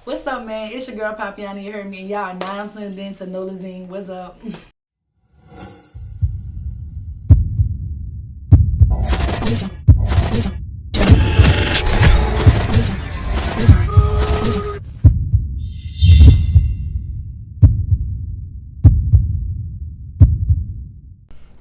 What's up, man? It's your girl Papiana. You heard me, and y'all now tuned in to Nolazine. What's up?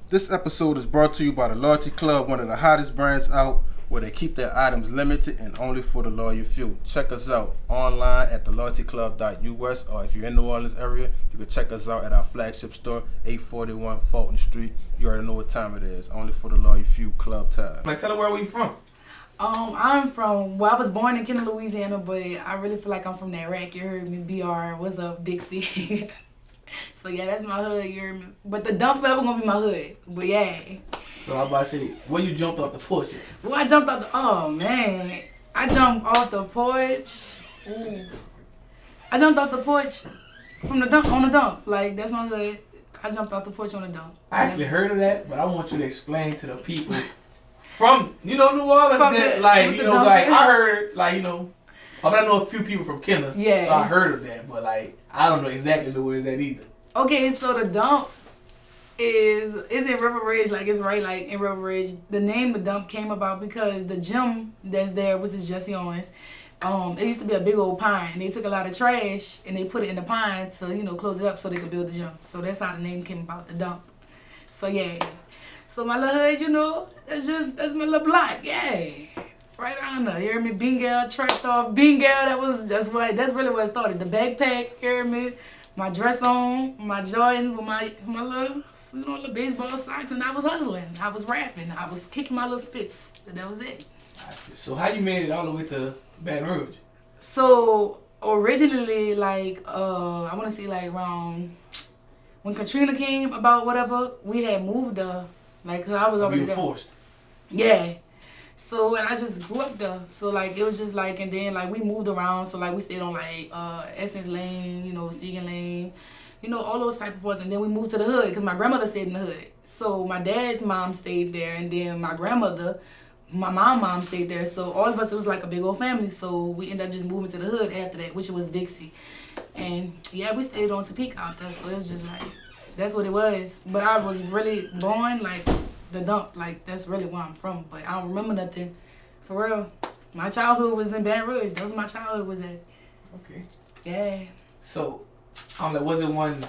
This episode is brought to you by the Loyalty Club, one of the hottest brands out, where they keep their items limited and only for the loyal few. Check us out online at theloyaltyclub.us, or if you're in the New Orleans area, you can check us out at our flagship store, 841 Fulton Street. You already know what time it is. Only for the loyal few, club time. Like, tell her where you from. I'm from, I was born in Kenner, Louisiana, but I really feel like I'm from that rack. You heard me, BR. What's up, Dixie? So yeah, that's my hood, you heard me. But the dump forever gonna be my hood. But yeah. So I'm about to say, where you jumped off the porch at? Well, I jumped out the, oh man. I jumped off the porch. Ooh. I jumped off the porch from the dump, on the dump. Like, that's my hood. I jumped off the porch on the dump. I actually heard of that, but I want you to explain to the people from, New Orleans, that, like, I heard, like, I know a few people from Kenner. Yeah. So I heard of that, but, like, I don't know exactly where it's at either. Okay, so the dump is in River Ridge, like it's right like in River Ridge. The name of the dump came about because the gym that's there, which is Jesse Owens, it used to be a big old pine, and they took a lot of trash and they put it in the pine to, close it up so they could build the gym. So that's how the name came about, the dump. So yeah. So my little hood, that's my little block, yeah. Right on there, you hear me? Bingal, tracked off, Bingal, that's really where it started. The backpack, you hear me? My dress on, my Jordans with my little, little baseball socks, and I was hustling. I was rapping. I was kicking my little spits. And that was it. So how you made it all the way to Baton Rouge? So originally, like, I want to say like around when Katrina came about, whatever, we had moved there. Like, 'cause I was already You were there. forced? Yeah. So, and I just grew up there. So, like, it was just, like, and then, like, we moved around. So, like, we stayed on, like, Essence Lane, Segan Lane, all those type of parts. And then we moved to the hood because my grandmother stayed in the hood. So, my dad's mom stayed there. And then my grandmother, my mom stayed there. So, all of us, it was, like, a big old family. So, we ended up just moving to the hood after that, which was Dixie. And, yeah, we stayed on Topeka out there. So, it was just, like, that's what it was. But I was really born, like, the dump, like, that's really where I'm from, but I don't remember nothing, for real. My childhood was in Baton Rouge. That's where my childhood was at. Okay. Yeah. So, was it one,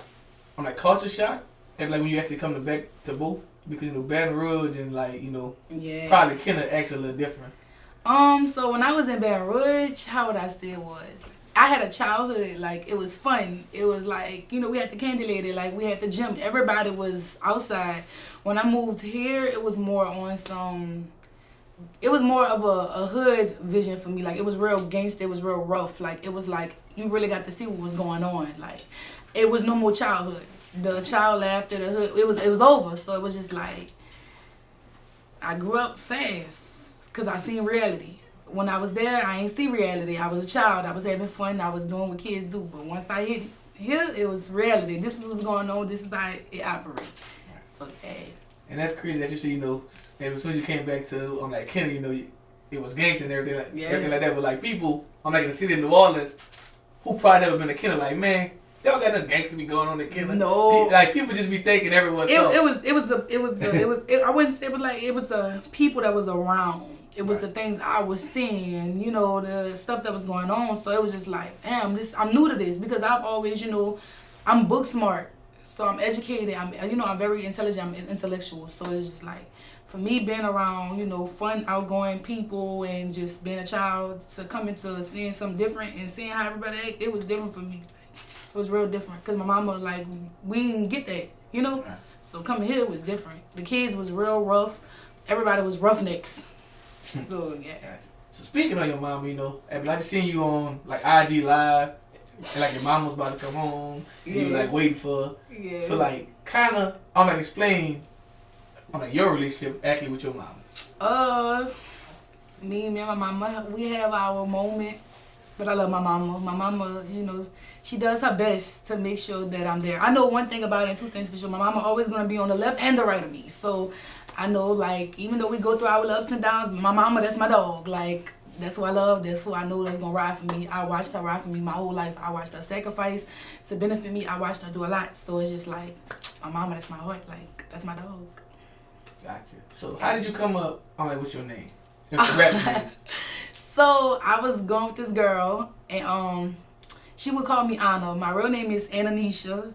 culture shock? And, like, when you actually come back to both? Because, Baton Rouge and, like, yeah, probably Kenner actually a little different. So when I was in Baton Rouge, how would I say it was? I had a childhood, like, it was fun. It was like, we had the candy lady, like, we had the gym. Everybody was outside. When I moved here, it was more on it was more of a hood vision for me. Like, it was real gangster, it was real rough. Like, it was like, you really got to see what was going on. Like, it was no more childhood. The child laughter, the hood, it was over. So it was just like, I grew up fast because I seen reality. When I was there, I ain't see reality. I was a child. I was having fun. I was doing what kids do. But once I hit here, it was reality. This is what's going on. This is how it operates. Okay. And that's crazy that you see, as soon as you came back to Kenner, it was gangster and everything, everything like that. But like people, in the city of New Orleans, who probably never been to Kenner, like, man, y'all got no gangster be going on in Kenner. No. People just be thinking everyone's I wouldn't say, but like, it was the people that was around. It was the things I was seeing, the stuff that was going on. So it was just like, damn, I'm new to this because I've always, I'm book smart. So I'm educated. I'm very intelligent. I'm intellectual. So it's just like, for me being around, fun, outgoing people and just being a child to come into seeing something different and seeing how everybody act, it was different for me. It was real different because my mama was like, we didn't get that, Right. So coming here was different. The kids was real rough. Everybody was roughnecks. So, yeah. So speaking of your mom, I just seen you on, like, IG Live, and, like, your mom was about to come home, and you were, like, waiting for her. Yeah. So, like, explain, your relationship actually with your mom. Me and my mama, we have our moments, but I love my mama. My mama, she does her best to make sure that I'm there. I know one thing about it, and two things for sure. My mama always going to be on the left and the right of me. So, I know, like, even though we go through our ups and downs, my mama, that's my dog. Like, That's who I love. That's who I know that's gonna ride for me. I watched her ride for me my whole life. I watched her sacrifice to benefit me. I watched her do a lot. So it's just like my mama. That's my heart. Like that's my dog. Gotcha. So how did you come up? I'm like, what's your name? Rap name. So I was going with this girl, and she would call me Anna. My real name is Ananisha,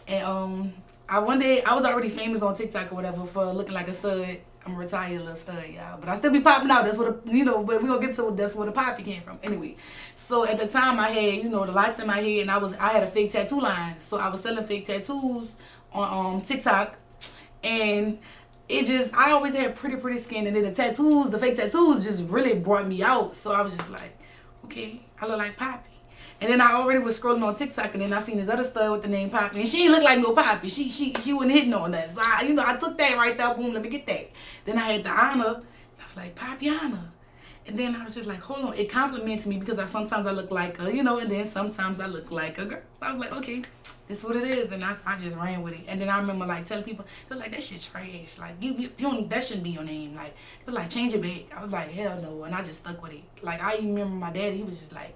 and one day I was already famous on TikTok or whatever for looking like a stud. I'm a retired little stud, y'all. But I still be popping out. That's what, but we gonna get to that's where the poppy came from. Anyway, so at the time I had, the lights in my head, and I had a fake tattoo line. So I was selling fake tattoos on TikTok, and I always had pretty skin, and then the fake tattoos just really brought me out. So I was just like, okay, I look like Poppy. And then I already was scrolling on TikTok, and then I seen this other stud with the name Poppy, and she ain't look like no Poppy. She wasn't hitting on that. So I took that right there, boom, let me get that. Then I had the Anna, and I was like, Papiana. And then I was just like, hold on, it compliments me because sometimes I look like and then sometimes I look like a girl. So I was like, okay, this is what it is, and I just ran with it. And then I remember like telling people, they was like, that shit trash. Like you don't, that shouldn't be your name. Like they was like, change it back. I was like, hell no, and I just stuck with it. Like I even remember my daddy, he was just like,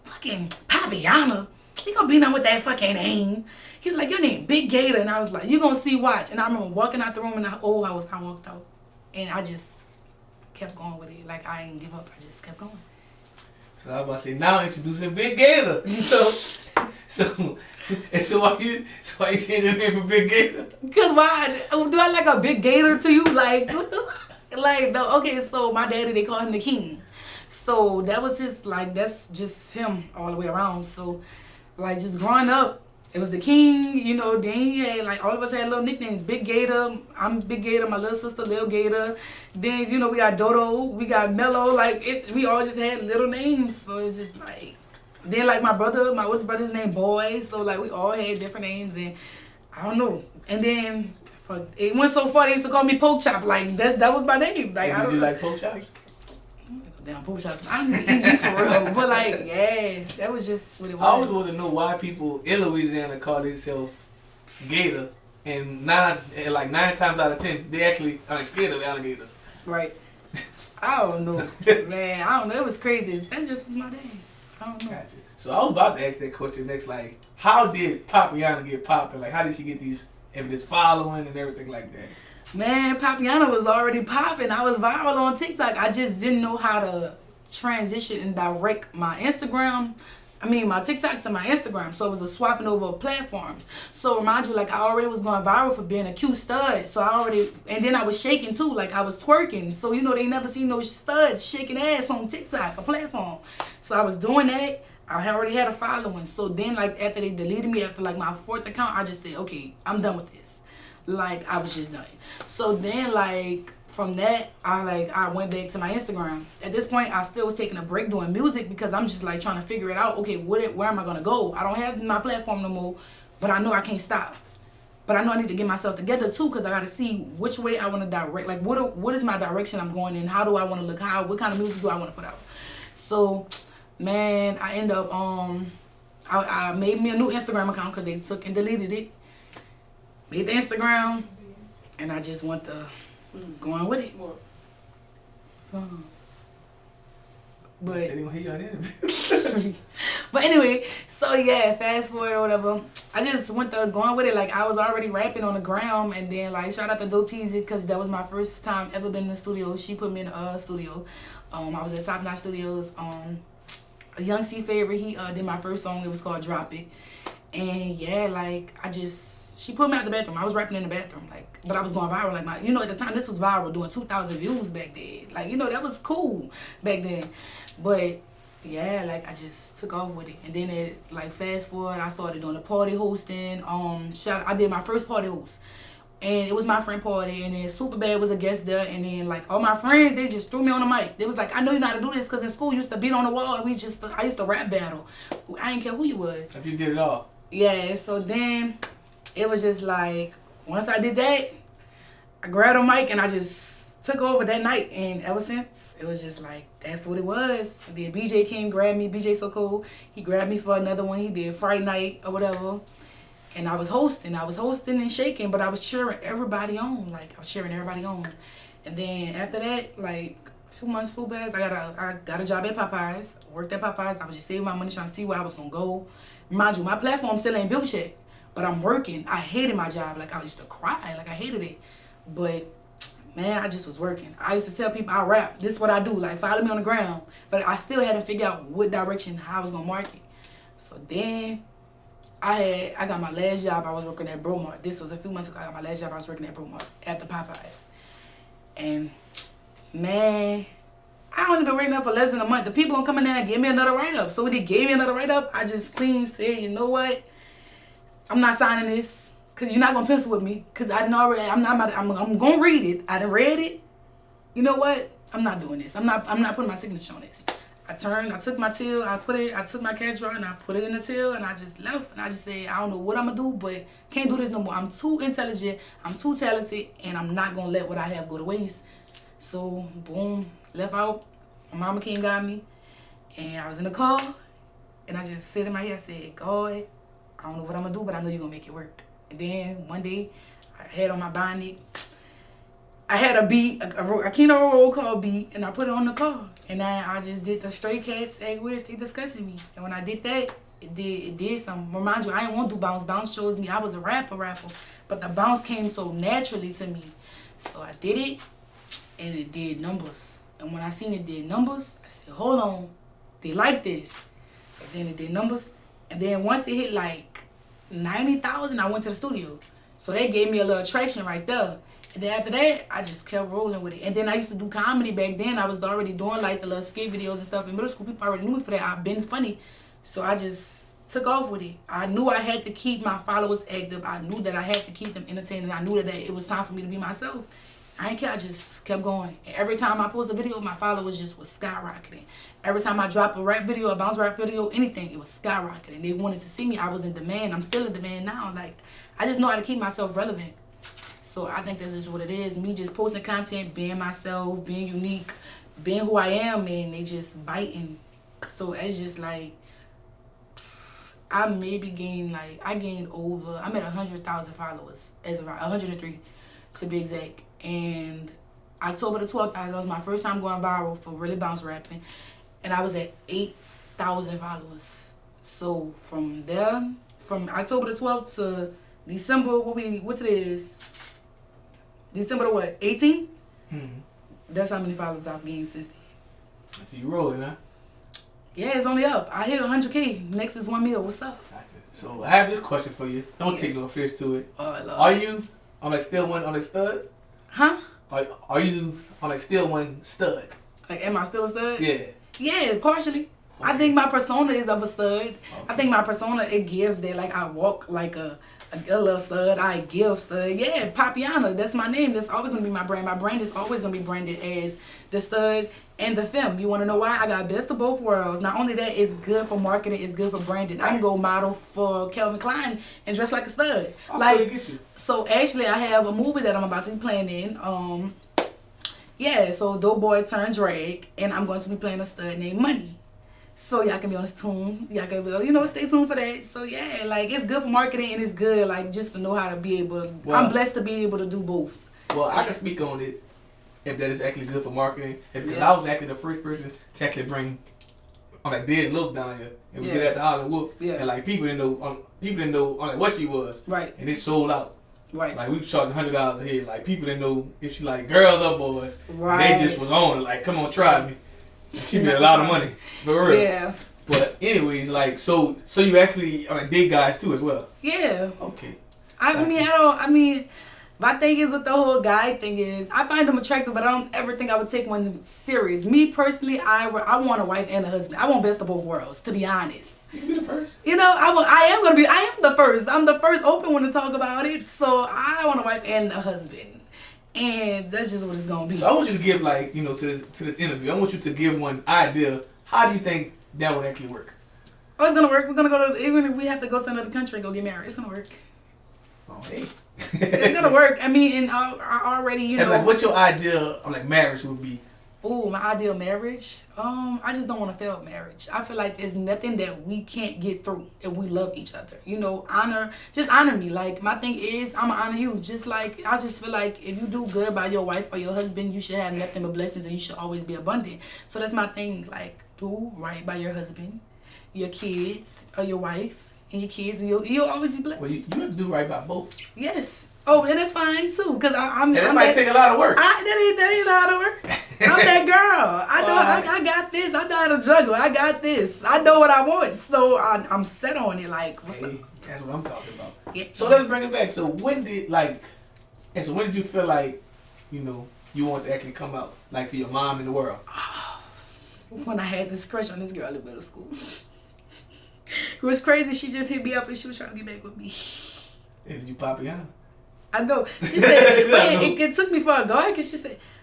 fucking Papiana, he gonna be done with that fucking name. He's like, your name Big Gator, and I was like, you gonna see, watch. And I remember walking out the room in the old house, I walked out, and I just kept going with it. Like I didn't give up, I just kept going. So I was about to say, now introducing Big Gator. So why you change your name for Big Gator? Cause why? Do I like a big gator to you? Like no. Okay, so my daddy, they call him the king. So that was that's just him all the way around. So like just growing up, it was the king, then he had like all of us had little nicknames. Big Gator, I'm Big Gator, my little sister Lil Gator. Then we got Dodo, we got Mello, we all just had little names. So it's just like, then like my oldest brother's name Boy, so like we all had different names, and I don't know. And then it went so far they used to call me Poke Chop, like that was my name. Like did you like Poke Chops? Damn, Poke Chops. I'm eating for real. But like, yeah, that was just what it was. I always want to know why people in Louisiana call themselves Gator, and nine times out of 10 they actually are scared of alligators. Right. I don't know, man. I don't know. It was crazy. That's just my name. I don't know. Gotcha. So I was about to ask that question next. Like, how did Papiana get popping? Like, how did she get these evidence following and everything like that? Man, Papiana was already popping. I was viral on TikTok. I just didn't know how to transition and direct my TikTok to my Instagram. So it was a swapping over of platforms. So remind you, like I already was going viral for being a cute stud. So and then I was shaking too, like I was twerking. So they never seen no studs shaking ass on TikTok, a platform. So I was doing that. I already had a following. So then like after they deleted me after like my 4th account, I just said, okay, I'm done with this. Like I was just done. So then like from that I went back to my Instagram. At this point I still was taking a break doing music because I'm just like trying to figure it out. Okay, where am I gonna go? I don't have my platform no more, but I know I can't stop. But I know I need to get myself together too, because I gotta see which way I want to direct. Like what is my direction I'm going in? How do I want to look? What kind of music do I want to put out? So man, I end up I made me a new Instagram account because they took and deleted it. Made the Instagram, and I just went to going with it. So, but anyway, so yeah, fast forward or whatever. I just went to going with it. Like I was already rapping on the gram, and then like shout out to Dope Teasy because that was my first time ever been in the studio. She put me in the studio. I was at Top Notch Studios. A Young C favorite. He did my first song. It was called Drop It, and yeah, like she put me out the bathroom. I was rapping in the bathroom, but I was going viral. Like at the time this was viral, doing 2,000 views back then. Like, that was cool back then. But yeah, like I just took off with it. And then fast forward, I started doing the party hosting. I did my first party host. And it was my friend party, and then Superbad was a guest there, and then like all my friends, they just threw me on the mic. They was like, I know you know how to do this, because in school you used to beat on the wall, and I used to rap battle. I didn't care who you was. If you did it all. Yeah, so then it was just like, once I did that, I grabbed a mic and I just took over that night. And ever since, it was just like, that's what it was. And then BJ came, grabbed me. BJ so cool. He grabbed me for another one. He did Friday night or whatever. And I was hosting and shaking, but I was cheering everybody on. And then after that, few months full bags. I got a job at Papias. Worked at Papias. I was just saving my money, trying to see where I was gonna go. Mind you, my platform still ain't built yet, but I'm working. I hated my job. Like I used to cry. Like I hated it, but man, I just was working. I used to tell people I rap. This is what I do. Like follow me on the ground, but I still hadn't figured out what direction how I was gonna market. So then I got my last job. I was working at Bromart. This was a few months ago. I got my last job. I was working at Bromart at the Papias, and man, I only been working up for less than a month. The people gonna come in there and give me another write-up. So when they gave me another write-up, I just clean said, you know what? I'm not signing this. Cause you're not gonna pencil with me. Cause I didn't already. I'm gonna read it. I done read it. You know what? I'm not doing this. I'm not putting my signature on this. I took my till. I took my cash drawer and I put it in the till and I just left. And I just said, I don't know what I'm gonna do, but can't do this no more. I'm too intelligent. I'm too talented, and I'm not gonna let what I have go to waste. So boom, left out. My mama came and got me, and I was in the car, and I just said in my head, I said, God, I don't know what I'm gonna do, but I know you're gonna make it work. And then one day, I had on my bonnet, I had a beat, a Kino roll call beat, and I put it on the car. And then I just did the Stray Cats Act Weird, Stay Discussing Me. And when I did that, it did something. Remind you, I didn't want to do bounce. Bounce shows me I was a rapper. But the bounce came so naturally to me. So I did it, and it did numbers. And when I seen it did numbers, I said, hold on, they like this. So then it did numbers. And then once it hit like 90,000, I went to the studio. So that gave me a little traction right there. And then after that, I just kept rolling with it. And then I used to do comedy back then. I was already doing like the little skit videos and stuff in middle school. People already knew me for that. I've been funny. So I just took off with it. I knew I had to keep my followers active. I knew that I had to keep them entertained. And I knew that it was time for me to be myself. I didn't care. I just kept going. And every time I posted a video, my followers just was skyrocketing. Every time I dropped a rap video, a bounce rap video, anything, it was skyrocketing. They wanted to see me. I was in demand. I'm still in demand now. Like, I just know how to keep myself relevant. So I think that's just what it is. Me just posting content, being myself, being unique, being who I am, and they just biting. So it's just like, I maybe gained over, I'm at 100,000 followers, as around 103 to be exact. And October the 12th, that was my first time going viral for really bounce rapping. And I was at 8,000 followers. So from there, from October the 12th to December, what it is? December the what? 18? Mm-hmm. That's how many followers I've gained since then. I see you rolling, huh? Yeah, it's only up. I hit 100K. Next is 1 mil. What's up? Gotcha. So I have this question for you. Don't take no offense to it. Oh, Lord. Are you on like still one on a stud? Huh? Are you on like still one stud? Like, am I still a stud? Yeah. Yeah, partially. Okay. I think my persona is of a stud. Okay. I think my persona, it gives that, like, I walk like a little stud. I give stud. Yeah, Papiana, that's my name. That's always going to be my brand. My brand is always going to be branded as the stud and the femme. You want to know why? I got best of both worlds. Not only that, it's good for marketing. It's good for branding. I can go model for Calvin Klein and dress like a stud. I get you. So, actually, I have a movie that I'm about to be playing in. Yeah, so Dope Boy turned drag, and I'm going to be playing a stud named Money. So y'all can be on this tune. Y'all can be, stay tuned for that. So yeah, like, it's good for marketing, and it's good, like, just to know how to be able to, I'm blessed to be able to do both. Well, I can speak on it if that is actually good for marketing. Because I was actually the first person to actually bring, like, Dez Loaf down here, and we get at the Holland Wolf, and like people didn't know like what she was, right? And it sold out. Right. Like, we charged $100 a head. Like, people didn't know if she like girls or boys. Right. They just was on it. Like, come on, try me. She made a lot of money. For real. Yeah. But anyways, like, so you actually date guys too as well. Yeah. Okay. I mean, my thing is with the whole guy thing is, I find them attractive, but I don't ever think I would take one serious. Me personally, I want a wife and a husband. I want best of both worlds, to be honest. You can be the first. I am the first. I'm the first open one to talk about it. So I want a wife and a husband. And that's just what it's going to be. So I want you to give, like, to this interview, I want you to give one idea. How do you think that would actually work? Oh, it's going to work. We're going to go to, even if we have to go to another country and go get married, it's going to work. Oh, hey. It's going to work. I mean, and I already, And, like, what your idea of, like, marriage would be? Oh, my ideal marriage. I just don't want a failed marriage. I feel like there's nothing that we can't get through if we love each other. You know, just honor me. Like, my thing is, I'ma honor you. Just like, I just feel like if you do good by your wife or your husband, you should have nothing but blessings and you should always be abundant. So that's my thing. Like, do right by your husband, your kids, or your wife, and your kids, and you'll always be blessed. Well, you have to do right by both. Yes. Oh, and that's fine too, cause I'm. That might take a lot of work. That ain't a lot of work. I'm that girl. I know. I got this. I know how to juggle. I got this. I know what I want. So I'm set on it. Like, what's up? That's what I'm talking about. Yeah. So let's bring it back. So when did you feel like, you know, you want to actually come out like to your mom in the world? When I had this crush on this girl in middle school. It was crazy. She just hit me up and she was trying to get back with me. Did you Papiana? I know. She said, it took me for a guard because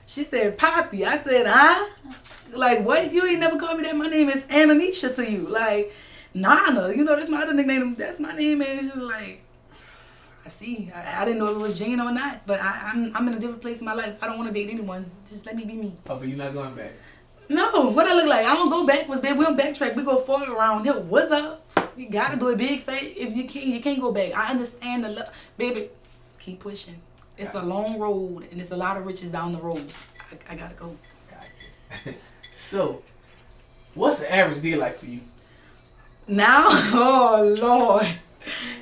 she said, Papi. I said, huh? Like, what? You ain't never called me that. My name is Ananisha to you. Like, Nana. You know, that's my other nickname. That's my name. And it's just like, I see. I didn't know if it was Jane or not. But I'm in a different place in my life. I don't want to date anyone. Just let me be me. Oh, but you're not going back? No. What I look like? I don't go backwards, baby. We don't backtrack. We go forward around here. What's up? You got to do a big face. If you can't go back. I understand the love. Baby. Keep pushing. It's a long road, and there's a lot of riches down the road. I gotta go. Gotcha. So, what's the average day like for you? Now, oh Lord,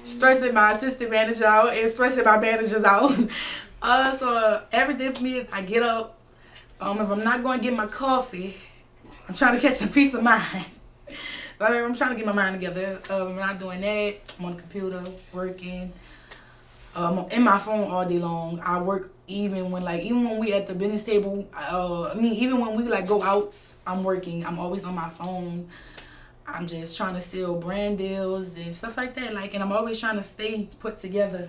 stressing my assistant manager out and stressing my managers out. So every day for me is I get up. If I'm not going to get my coffee, I'm trying to catch a peace of mind. I'm trying to get my mind together. I'm not doing that. I'm on the computer working. In my phone all day long. I work even when we at the business table. Even when we like go out, I'm working. I'm always on my phone. I'm just trying to sell brand deals and stuff like that. Like, and I'm always trying to stay put together.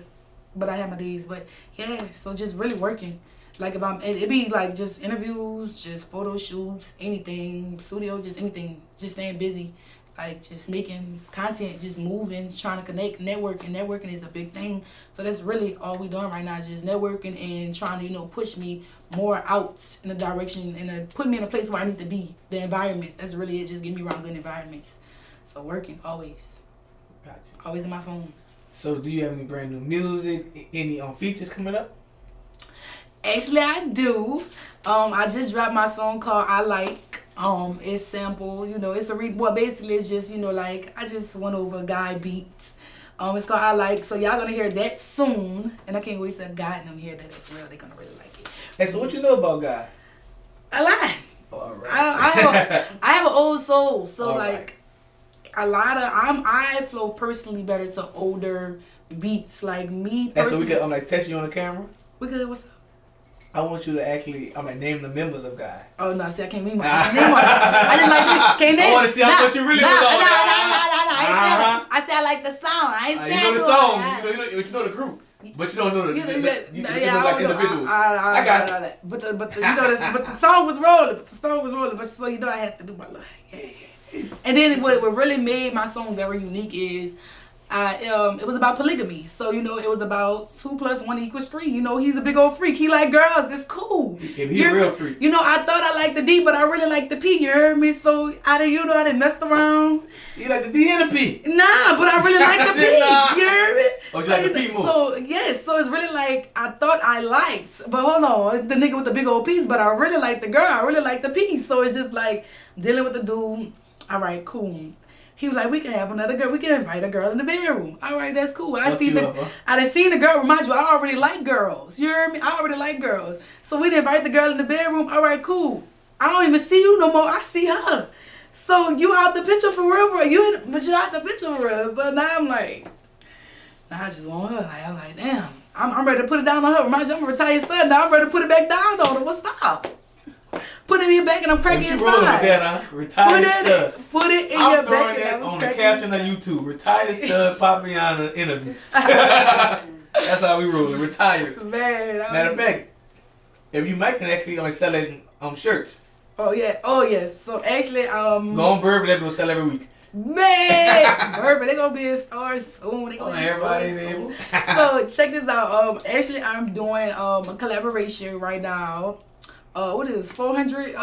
But I have my days. But yeah, so just really working. Like it'd be like just interviews, just photo shoots, anything, studio, just anything, just staying busy. Like, just making content, just moving, trying to connect, networking. Networking is a big thing. So that's really all we doing right now, is just networking and trying to, push me more out in the direction and put me in a place where I need to be. The environments, that's really it. Just get me around good environments. So working, always. Gotcha. Always in my phone. So do you have any brand new music, any features coming up? Actually, I do. I just dropped my song called I Like. It's sample, it's basically it's just, like I just went over a guy beat. It's called I Like, so y'all gonna hear that soon, and I can't wait till God and them hear that as well. They're gonna really like it. Hey, so what you know about God? A lot. Oh, all right. I have an old soul, so all like right. A lot of I flow personally better to older beats, like me personally. And so we can test you on the camera. We could. What's up? I want you to actually, name the members of God. Oh, no, see, I can't name one. I just like, can't name. I want to see how much you really know. I said I like the song. I ain't saying you know the song. You know the group. But you don't know the individuals. I got that. But the song was rolling. But so I had to do my little And then what really made my song very unique is it was about polygamy. So, it was about 2 + 1 = 3. He's a big old freak. He like girls. It's cool. Yeah, he's a real freak. I thought I liked the D, but I really like the P. You heard me? So, I didn't mess around. You like the D and the P? Nah, but I really like the P. You heard me? Oh, you like the P more? So, yes. So, it's really like I thought I liked. But hold on. The nigga with the big old P's, but I really like the girl. I really like the P. So, it's just like dealing with the dude. All right, cool. He was like, we can have another girl. We can invite a girl in the bedroom. All right, that's cool. I done seen the girl. Remind you, I already like girls. You heard me? I already like girls. So we didn't invite the girl in the bedroom. All right, cool. I don't even see you no more. I see her. So you out the picture for real? But you out the picture for real. So now I'm like, I just want her. I'm like, damn. I'm ready to put it down on her. Remind you, I'm a retired stud. Now I'm ready to put it back down on her. What's up? Put it in your back and I'm cracking your side. Retired stud. Put it in your back. I'm throwing that on the caption of YouTube. Retired stud Papiana interview. That's how we roll. Retired. Man. Matter of fact, if you might can actually sell it shirts. Oh yeah. Oh yes. So actually, go on Burberry, that will sell every week. Man, Burberry, they gonna be in stores soon. Everybody's able. So check this out. Actually, I'm doing a collaboration right now what is it, 400?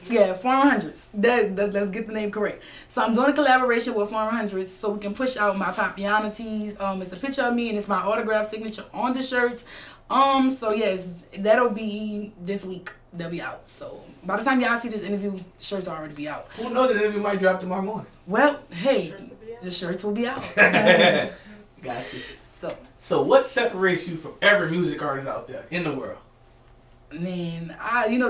Yeah, 400s. Let's get the name correct. So I'm doing a collaboration with 400s so we can push out my Papiana tees. It's a picture of me and it's my autograph signature on the shirts. So yes, that'll be this week. They'll be out. So by the time y'all see this interview, shirts will already be out. Who knows, the interview might drop tomorrow morning. Well, hey, the shirts will be out. Gotcha. So what separates you from every music artist out there in the world? Man,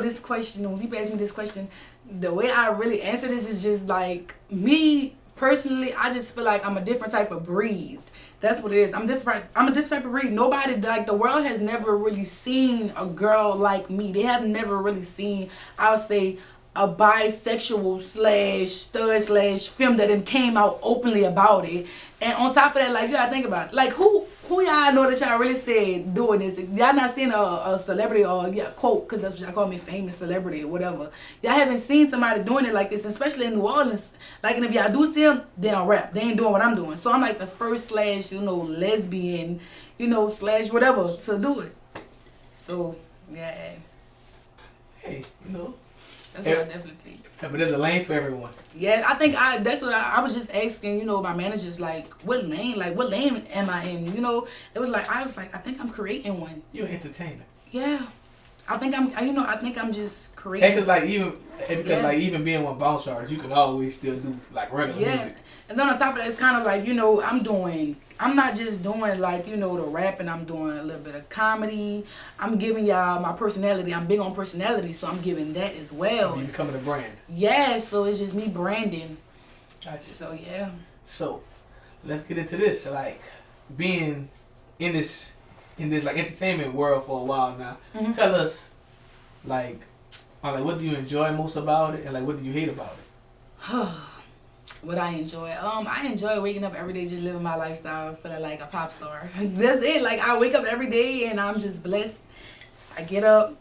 this question, when people ask me this question, the way I really answer this is just like, me personally, I just feel like I'm a different type of breed. That's what it is. I'm a different type of breed. Nobody, like, the world has never really seen a girl like me. They have never really seen, I would say, a bisexual / stud / film that then came out openly about it. And on top of that, like, you gotta think about it. Like, who y'all know that y'all really said doing this? Y'all not seen a celebrity or quote, because that's what y'all call me, famous celebrity or whatever. Y'all haven't seen somebody doing it like this, especially in New Orleans. Like, and if y'all do see them, they don't rap. They ain't doing what I'm doing. So I'm like the first / lesbian, / whatever to do it. So, yeah. Hey, that's what I definitely think. Yeah, but there's a lane for everyone. Yeah, I think that's what I was just asking, my managers, like, what lane am I in? It was like, I think I'm creating one. You're an entertainer. Yeah. I think I'm just creating. And because even being one bounce artist, you can always still do like regular music. And then on top of that, it's kind of like, I'm not just doing like, the rapping. I'm doing a little bit of comedy. I'm giving y'all my personality. I'm big on personality, so I'm giving that as well. You're becoming a brand. Yeah, so it's just me branding. Gotcha. So, yeah. So, let's get into this. Like, being in this like entertainment world for a while now. Mm-hmm. Tell us, like, what do you enjoy most about it, and like, what do you hate about it? What I enjoy? I enjoy waking up every day, just living my lifestyle, feeling like a pop star. That's it. Like, I wake up every day and I'm just blessed. I get up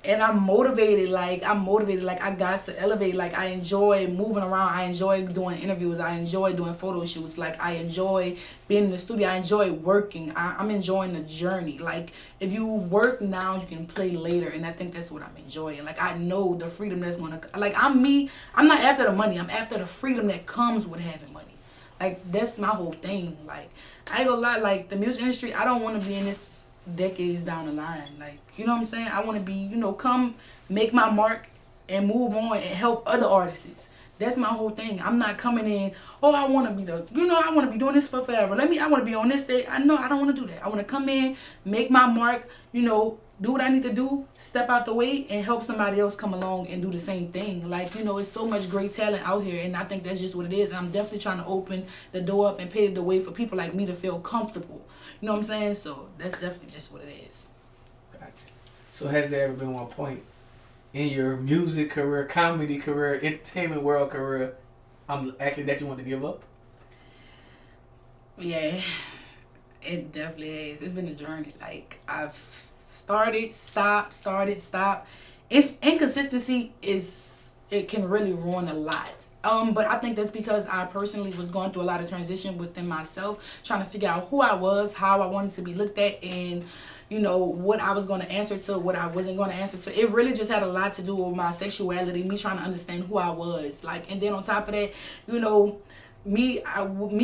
and I'm motivated. Like, I got to elevate. Like, I enjoy moving around. I enjoy doing interviews. I enjoy doing photo shoots. Like, I enjoy being in the studio. I enjoy working. I'm enjoying the journey. Like, if you work now, you can play later. And I think that's what I'm enjoying. Like, I know the freedom that's going to... Like, I'm me. I'm not after the money. I'm after the freedom that comes with having money. Like, that's my whole thing. Like, I ain't gonna lie. Like, the music industry, I don't want to be in this decades down the line. Like, you know what I'm saying? I want to be, come make my mark and move on and help other artists. That's my whole thing. I'm not coming in, I want to be I want to be doing this for forever. I want to be on this day. I don't want to do that. I want to come in, make my mark, do what I need to do, step out the way, and help somebody else come along and do the same thing. Like, it's so much great talent out here, and I think that's just what it is. And I'm definitely trying to open the door up and pave the way for people like me to feel comfortable. You know what I'm saying? So that's definitely just what it is. Gotcha. So has there ever been one point in your music career, comedy career, entertainment world career, that you want to give up? Yeah, it definitely has. It's been a journey. Like, I've started, stopped. It's inconsistency it can really ruin a lot. But I think that's because I personally was going through a lot of transition within myself, trying to figure out who I was, how I wanted to be looked at, and what I was going to answer to, what I wasn't going to answer to. It really just had a lot to do with my sexuality, me trying to understand who I was. Like, and then on top of that, me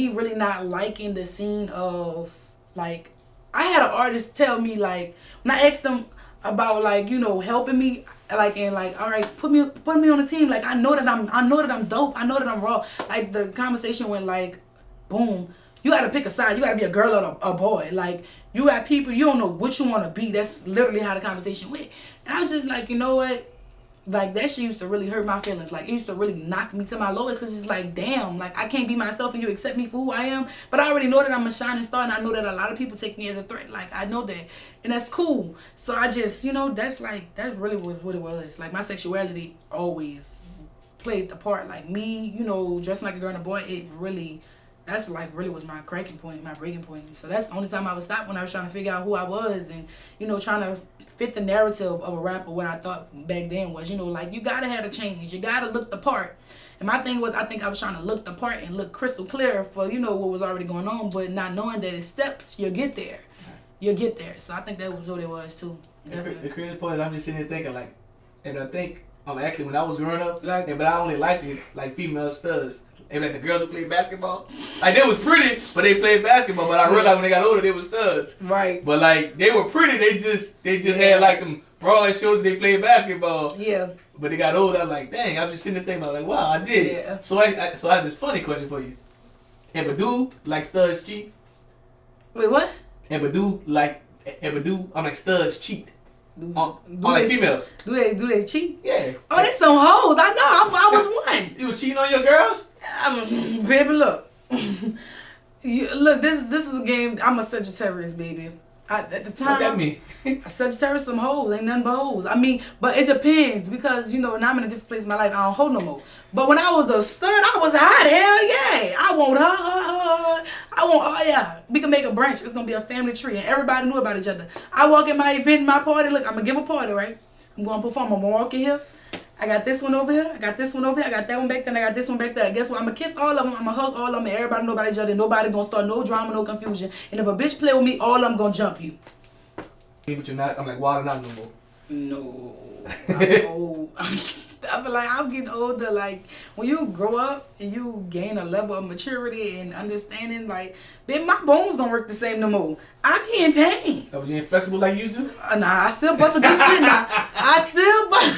really not liking the scene of, like, I had an artist tell me, like, when I asked them about, like, helping me, like, and like, all right, put me on the team. Like, I know that I'm dope. I know that I'm raw. Like, the conversation went like, boom. You got to pick a side. You got to be a girl or a boy. Like, you got people, you don't know what you want to be. That's literally how the conversation went. And I was just like, you know what? Like, that shit used to really hurt my feelings. Like, it used to really knock me to my lowest, because it's like, damn, like, I can't be myself and you accept me for who I am. But I already know that I'm a shining star, and I know that a lot of people take me as a threat. Like, I know that. And that's cool. So I just, that's really was what it was. Like, my sexuality always played the part. Like, me, dressing like a girl and a boy, that's like really was my cracking point, my breaking point. So that's the only time I would stop, when I was trying to figure out who I was, and, trying to fit the narrative of a rapper. What I thought back then was, like, you gotta have a change. You gotta look the part. And my thing was, I think I was trying to look the part and look crystal clear for, what was already going on, but not knowing that it's steps, you'll get there. you'll get there. So I think that was what it was too. The crazy part is I'm just sitting here thinking like, and I think actually when I was growing up, but I only liked it like female studs. And like the girls who played basketball, like they was pretty, but they played basketball. But I realized when they got older, they were studs. Right. But like they were pretty, they just had like them broad shoulders. They played basketball. Yeah. But they got older. I'm like, dang. I was just sitting there thinking, about like, wow, I did. Yeah. So I have this funny question for you. Ever do like studs cheat? Wait, what? Ever do I'm like studs cheat. On like females. Do they cheat? Yeah. Oh, they some hoes. I know. I was one. You was cheating on your girls? Baby, look. Look, this is a game. I'm a Sagittarius, baby. At the time, What that mean? A Sagittarius some hoes, ain't nothing but hoes. I mean, but it depends because now I'm in a different place in my life. I don't hold no more. But when I was a stud, I was hot. Hell yeah, I want her. I want. Oh yeah, we can make a branch. It's gonna be a family tree, and everybody knew about each other. I walk in my event, my party. Look, I'm gonna give a party, right? I'm gonna perform. I'm gonna walk in here. I got this one over here. I got this one over here. I got that one back there. And I got this one back there. Guess what? I'm gonna kiss all of them. I'm gonna hug all of them. And everybody know about each other. Nobody gonna start no drama, no confusion. And if a bitch play with me, all of them gonna jump you. But you're not. I'm like wilding out no more. No, I'm old. I feel like I'm getting older. Like when you grow up and you gain a level of maturity and understanding, like, then my bones don't work the same no more. I be in pain. Oh, you ain't flexible like you used to? Nah, I still bust a good split now. I still bust.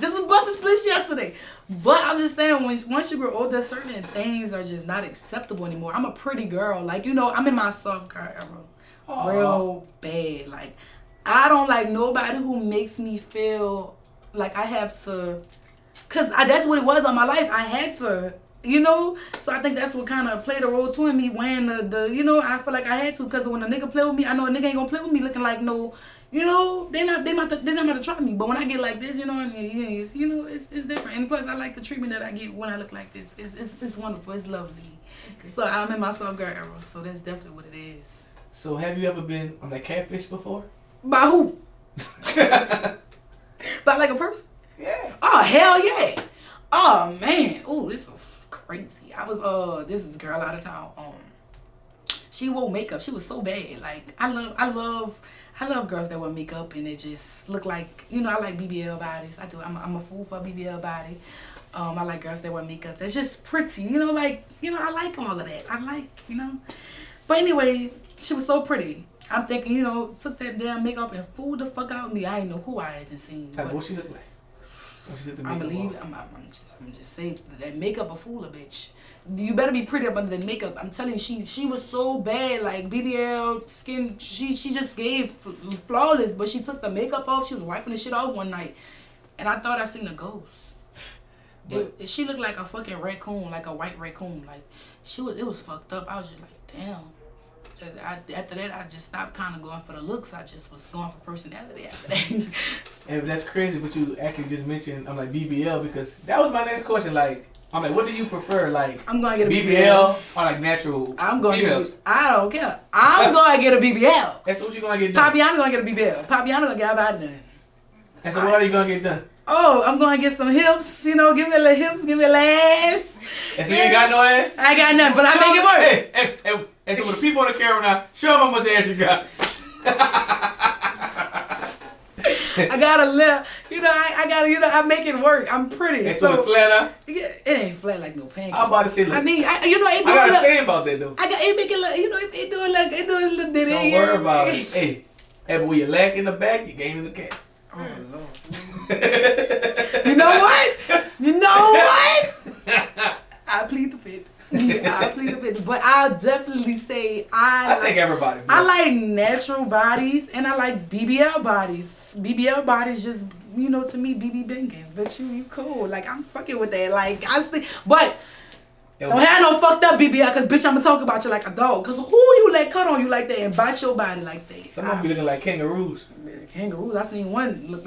Just was busting splits yesterday. But I'm just saying, once you grow older, certain things are just not acceptable anymore. I'm a pretty girl. Like, I'm in my soft girl era. Aww. Real bad. Like, I don't like nobody who makes me feel like I have to, because that's what it was on my life. I had to, So I think that's what kind of played a role too in me wearing the I feel like I had to, because when a nigga play with me, I know a nigga ain't gonna play with me looking like no, they're not gonna try me. But when I get like this, it's different. And plus, I like the treatment that I get when I look like this. It's wonderful. It's lovely. Okay. So I'm in my soft girl era. So that's definitely what it is. So have you ever been on that catfish before? By who? By like a person? Yeah. Oh, hell yeah. Oh, man. Oh, this is crazy. I was, this is a girl out of town. She wore makeup. She was so bad. Like, I love girls that wear makeup and they just look like, I like BBL bodies. I do. I'm a fool for a BBL body. I like girls that wear makeup. It's just pretty. I like all of that. I like, But anyway, she was so pretty. I'm thinking, took that damn makeup and fooled the fuck out of me. I didn't know who I hadn't seen. What she look like? I'm just saying that makeup a fool a bitch. You better be pretty up under the makeup. I'm telling you, she was so bad, like BBL skin. She just gave flawless, but she took the makeup off. She was wiping the shit off one night, and I thought I seen a ghost. She looked like a fucking raccoon, like a white raccoon. Like it was fucked up. I was just like, damn. After that, I just stopped kind of going for the looks. I just was going for personality after that. And that's crazy, but you actually just mentioned, I'm like, BBL, because that was my next question. Like, I'm like, what do you prefer? Like, I'm going to get a BBL or like natural females? I don't care. I'm going to get a BBL. That's what you're going to get done. Papiana going to get a BBL. Papiana going to get her body done. And so what are you going to get done? Oh, I'm going to get some hips. Give me a little hips. Give me a little ass. And so you ain't got no ass? I ain't got nothing, but I make it work. Hey. And so with the people on the camera now, show them how much ass you got. I got a little, I make it work. I'm pretty. And so it's flat out? Yeah, it ain't flat like no pancake. I'm about to say, look. I mean, I got to say about that though. It make it look, it do a little ditty. Don't worry about it. Hey, but when you lack in the back, you gain in the cat. Oh, Lord. You know what? I plead the fifth. But I'll definitely say I think everybody. I like natural bodies and I like BBL bodies. BBL bodies just, to me, BB banging. But you cool. Like, I'm fucking with that. Like, I see. But don't have no fucked up BBL, because, bitch, I'm going to talk about you like a dog. Because who you let cut on you like that and bite your body like that? Some of them be looking like kangaroos. Kangaroos? I seen one look.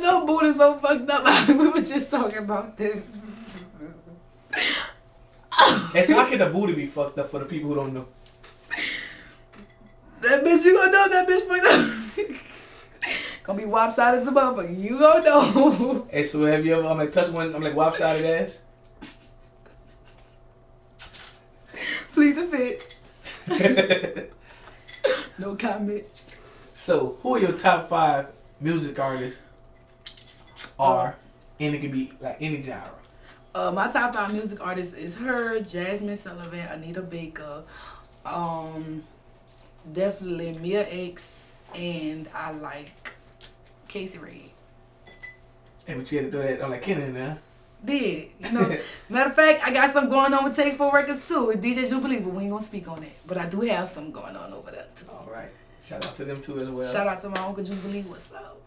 No booty so fucked up. We was just talking about this. And so how can the booty be fucked up for the people who don't know? That bitch, you gonna know that bitch fucked up. Gonna be lopsided the motherfucker. You gonna know. Hey, so have you ever touched one lopsided ass? Plead the fifth. No comments. So, who are your top 5 music artists? And it can be like any genre. My top 5 music artists is her, Jasmine Sullivan, Anita Baker, definitely Mia X, and I like Casey Red. Hey, but you had to throw that on like Kenny in there. Did, you know. Matter of fact, I got something going on with Take 4 Records too with DJ Jubilee, but we ain't gonna speak on it. But I do have something going on over there too. All right. Shout out to them too as well. Shout out to my Uncle Jubilee. What's up?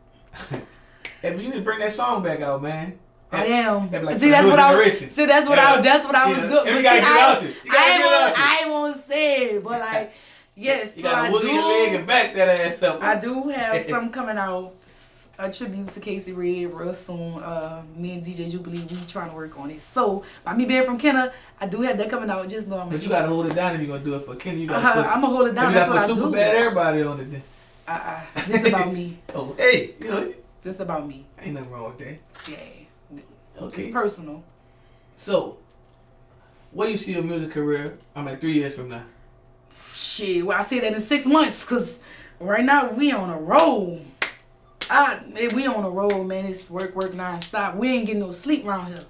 Hey, but you need to bring that song back out, man. I am. Like See, that's what I was. See, that's what I was doing. You gotta get out you. I ain't want to say it, but like, yes. You gotta wiggle your leg and back that ass up. I do have something coming out, a tribute to Casey Red real soon. Me and DJ Jubilee, we trying to work on it. So by me being from Kenner, I do have that coming out. Just know I'm. But you gotta hold it down if you're gonna do it for Kenner. You gotta put. I'm gonna hold it down. That's what I do. Super bad everybody on it then. This about me. Oh, hey, you know. This about me. Ain't nothing wrong with that. Yeah. Okay. It's personal. So, where you see your music career? I'm like 3 years from now. Shit, well, I see that in 6 months, cause right now we on a roll. We on a roll, man. It's work non-stop. We ain't getting no sleep around here.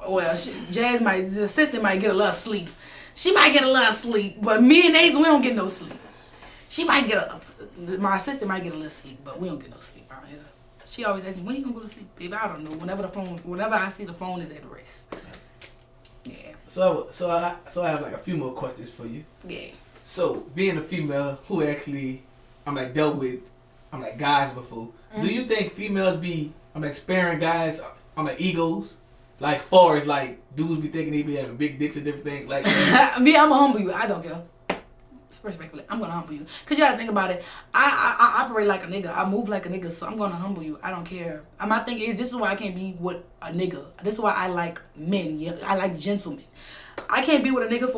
Well, the assistant might get a little sleep. She might get a little sleep, but me and Ace, we don't get no sleep. My assistant might get a little sleep, but we don't get no sleep around here. She always asks me, when you gonna go to sleep? Baby, I don't know. Whenever I see the phone is at rest. Yeah. So I have like a few more questions for you. Yeah. So being a female who actually dealt with guys before, do you think females be sparing guys egos? Like far as like dudes be thinking they be having big dicks and different things like Me, I'ma humble you. I don't care. Respectfully, I'm gonna humble you. Cause you gotta think about it. I operate like a nigga. I move like a nigga, so I'm gonna humble you. I don't care. My thing is, this is why I can't be with a nigga. This is why I like men. Yeah, I like gentlemen. I can't be with a nigga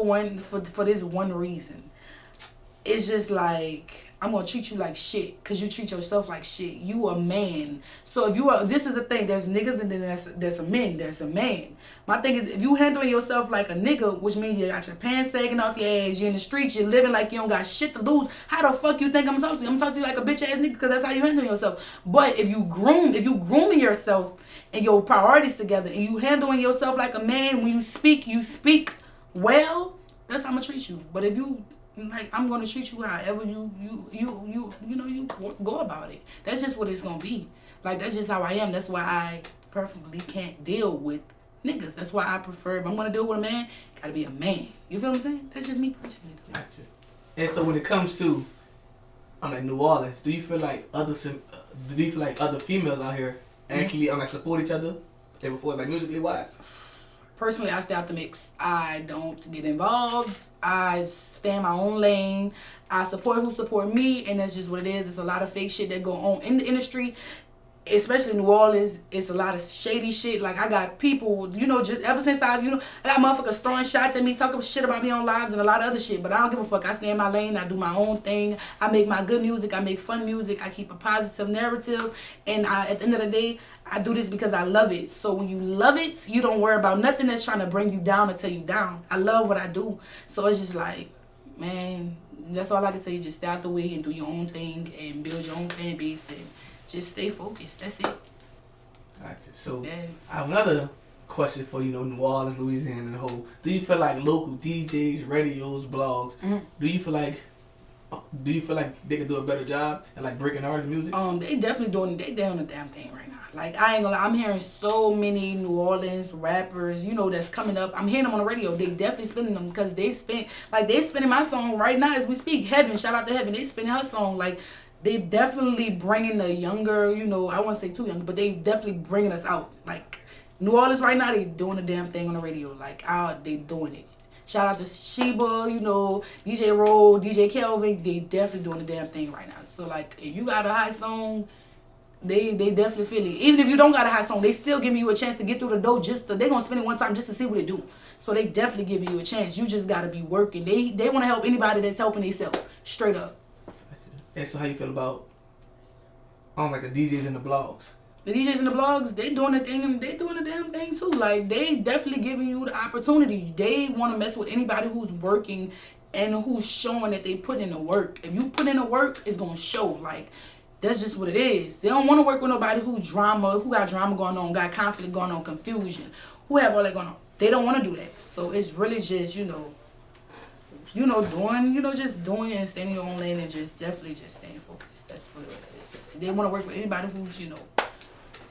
for this one reason. It's just like I'm gonna treat you like shit, cause you treat yourself like shit. You a man. So if you are, this is the thing. There's niggas and then there's a men. There's a man. My thing is, if you handling yourself like a nigga, which means you got your pants sagging off your ass, you're in the streets, you're living like you don't got shit to lose. How the fuck you think I'm talking to you? I'm talking to you like a bitch ass nigga, cause that's how you handling yourself. But if you grooming yourself and your priorities together, and you handling yourself like a man, when you speak well. That's how I'm gonna treat you. But if you like, I'm gonna treat you however you go about it. That's just what it's gonna be. Like, that's just how I am. That's why I preferably can't deal with niggas. That's why I prefer, if I'm gonna deal with a man, gotta be a man. You feel what I'm saying? That's just me personally. Gotcha. And so when it comes to New Orleans, do you feel like other females out here actually support each other? They before musically wise? Personally, I stay out the mix. I don't get involved. I stay in my own lane. I support who support me, and that's just what it is. It's a lot of fake shit that go on in the industry, especially New Orleans. It's a lot of shady shit. Like, I got people, just ever since I got motherfuckers throwing shots at me, talking shit about me on lives and a lot of other shit. But I don't give a fuck. I stay in my lane. I do my own thing. I make my good music. I make fun music. I keep a positive narrative. And at the end of the day, I do this because I love it. So when you love it, you don't worry about nothing that's trying to bring you down or tear you down. I love what I do. So it's just like, man, that's all I can tell you. Just stay out the way and do your own thing and build your own fan base and just stay focused. That's it. Gotcha. So yeah. I have another question for New Orleans, Louisiana, and the whole. Do you feel like local DJs, radios, blogs? Do you feel like they can do a better job at breaking artists' music? They definitely doing the damn thing right now. Like, I ain't gonna lie, I'm hearing so many New Orleans rappers, that's coming up. I'm hearing them on the radio. They definitely spinning them because they spinning my song right now as we speak. Heaven, shout out to Heaven. They spinning her song. Like, they definitely bringing the younger, I won't say too young, but they definitely bringing us out. Like, New Orleans right now, they doing the damn thing on the radio. Like, they doing it. Shout out to Sheba, DJ Roll, DJ Kelvin. They definitely doing the damn thing right now. So, like, if you got a high song, they definitely feel it. Even if you don't got a high song, they still giving you a chance to get through the door. They gonna spin it one time just to see what it do. So they definitely giving you a chance. You just gotta be working. They want to help anybody that's helping themselves. Straight up. And so how you feel about the DJs and the blogs? The DJs and the blogs, they doing the thing, and they doing the damn thing too. Like, they definitely giving you the opportunity. They want to mess with anybody who's working and who's showing that they put in the work. If you put in the work, it's gonna show. Like, that's just what it is. They don't want to work with nobody who got drama going on, got conflict going on, confusion, who have all that going on. They don't want to do that. So it's really just, just doing and staying in your own lane and just definitely just staying focused. That's what it is. They want to work with anybody who's,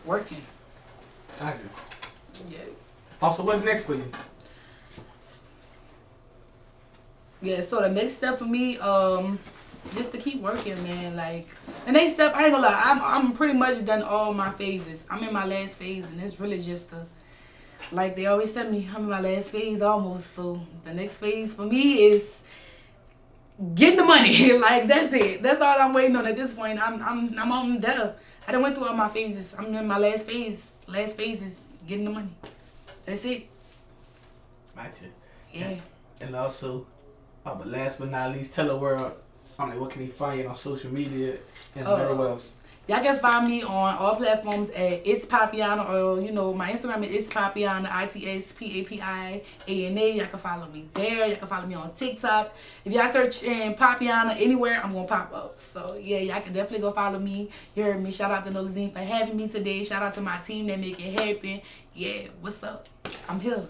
working. I do. Yeah. Also, what's next for you? Yeah, so the next step for me, just to keep working, man. Like, the next step, I ain't gonna lie, I'm pretty much done all my phases. I'm in my last phase, and it's really just like they always tell me, I'm in my last phase almost. So the next phase for me is getting the money. Like, that's it. That's all I'm waiting on at this point. I'm on there. I done went through all my phases. I'm in my last phase. Last phase is getting the money. That's it. Gotcha. Yeah. And also, but last but not least, tell the world, what can they find you on social media and everywhere else? Y'all can find me on all platforms at It's Papiana, or my Instagram is It's Papiana, ITSPAPIANA. Y'all can follow me there. Y'all can follow me on TikTok. If y'all search in Papiana anywhere, I'm gonna pop up. So yeah, y'all can definitely go follow me. You heard me. Shout out to Nolazine for having me today. Shout out to my team that make it happen. Yeah, what's up? I'm here.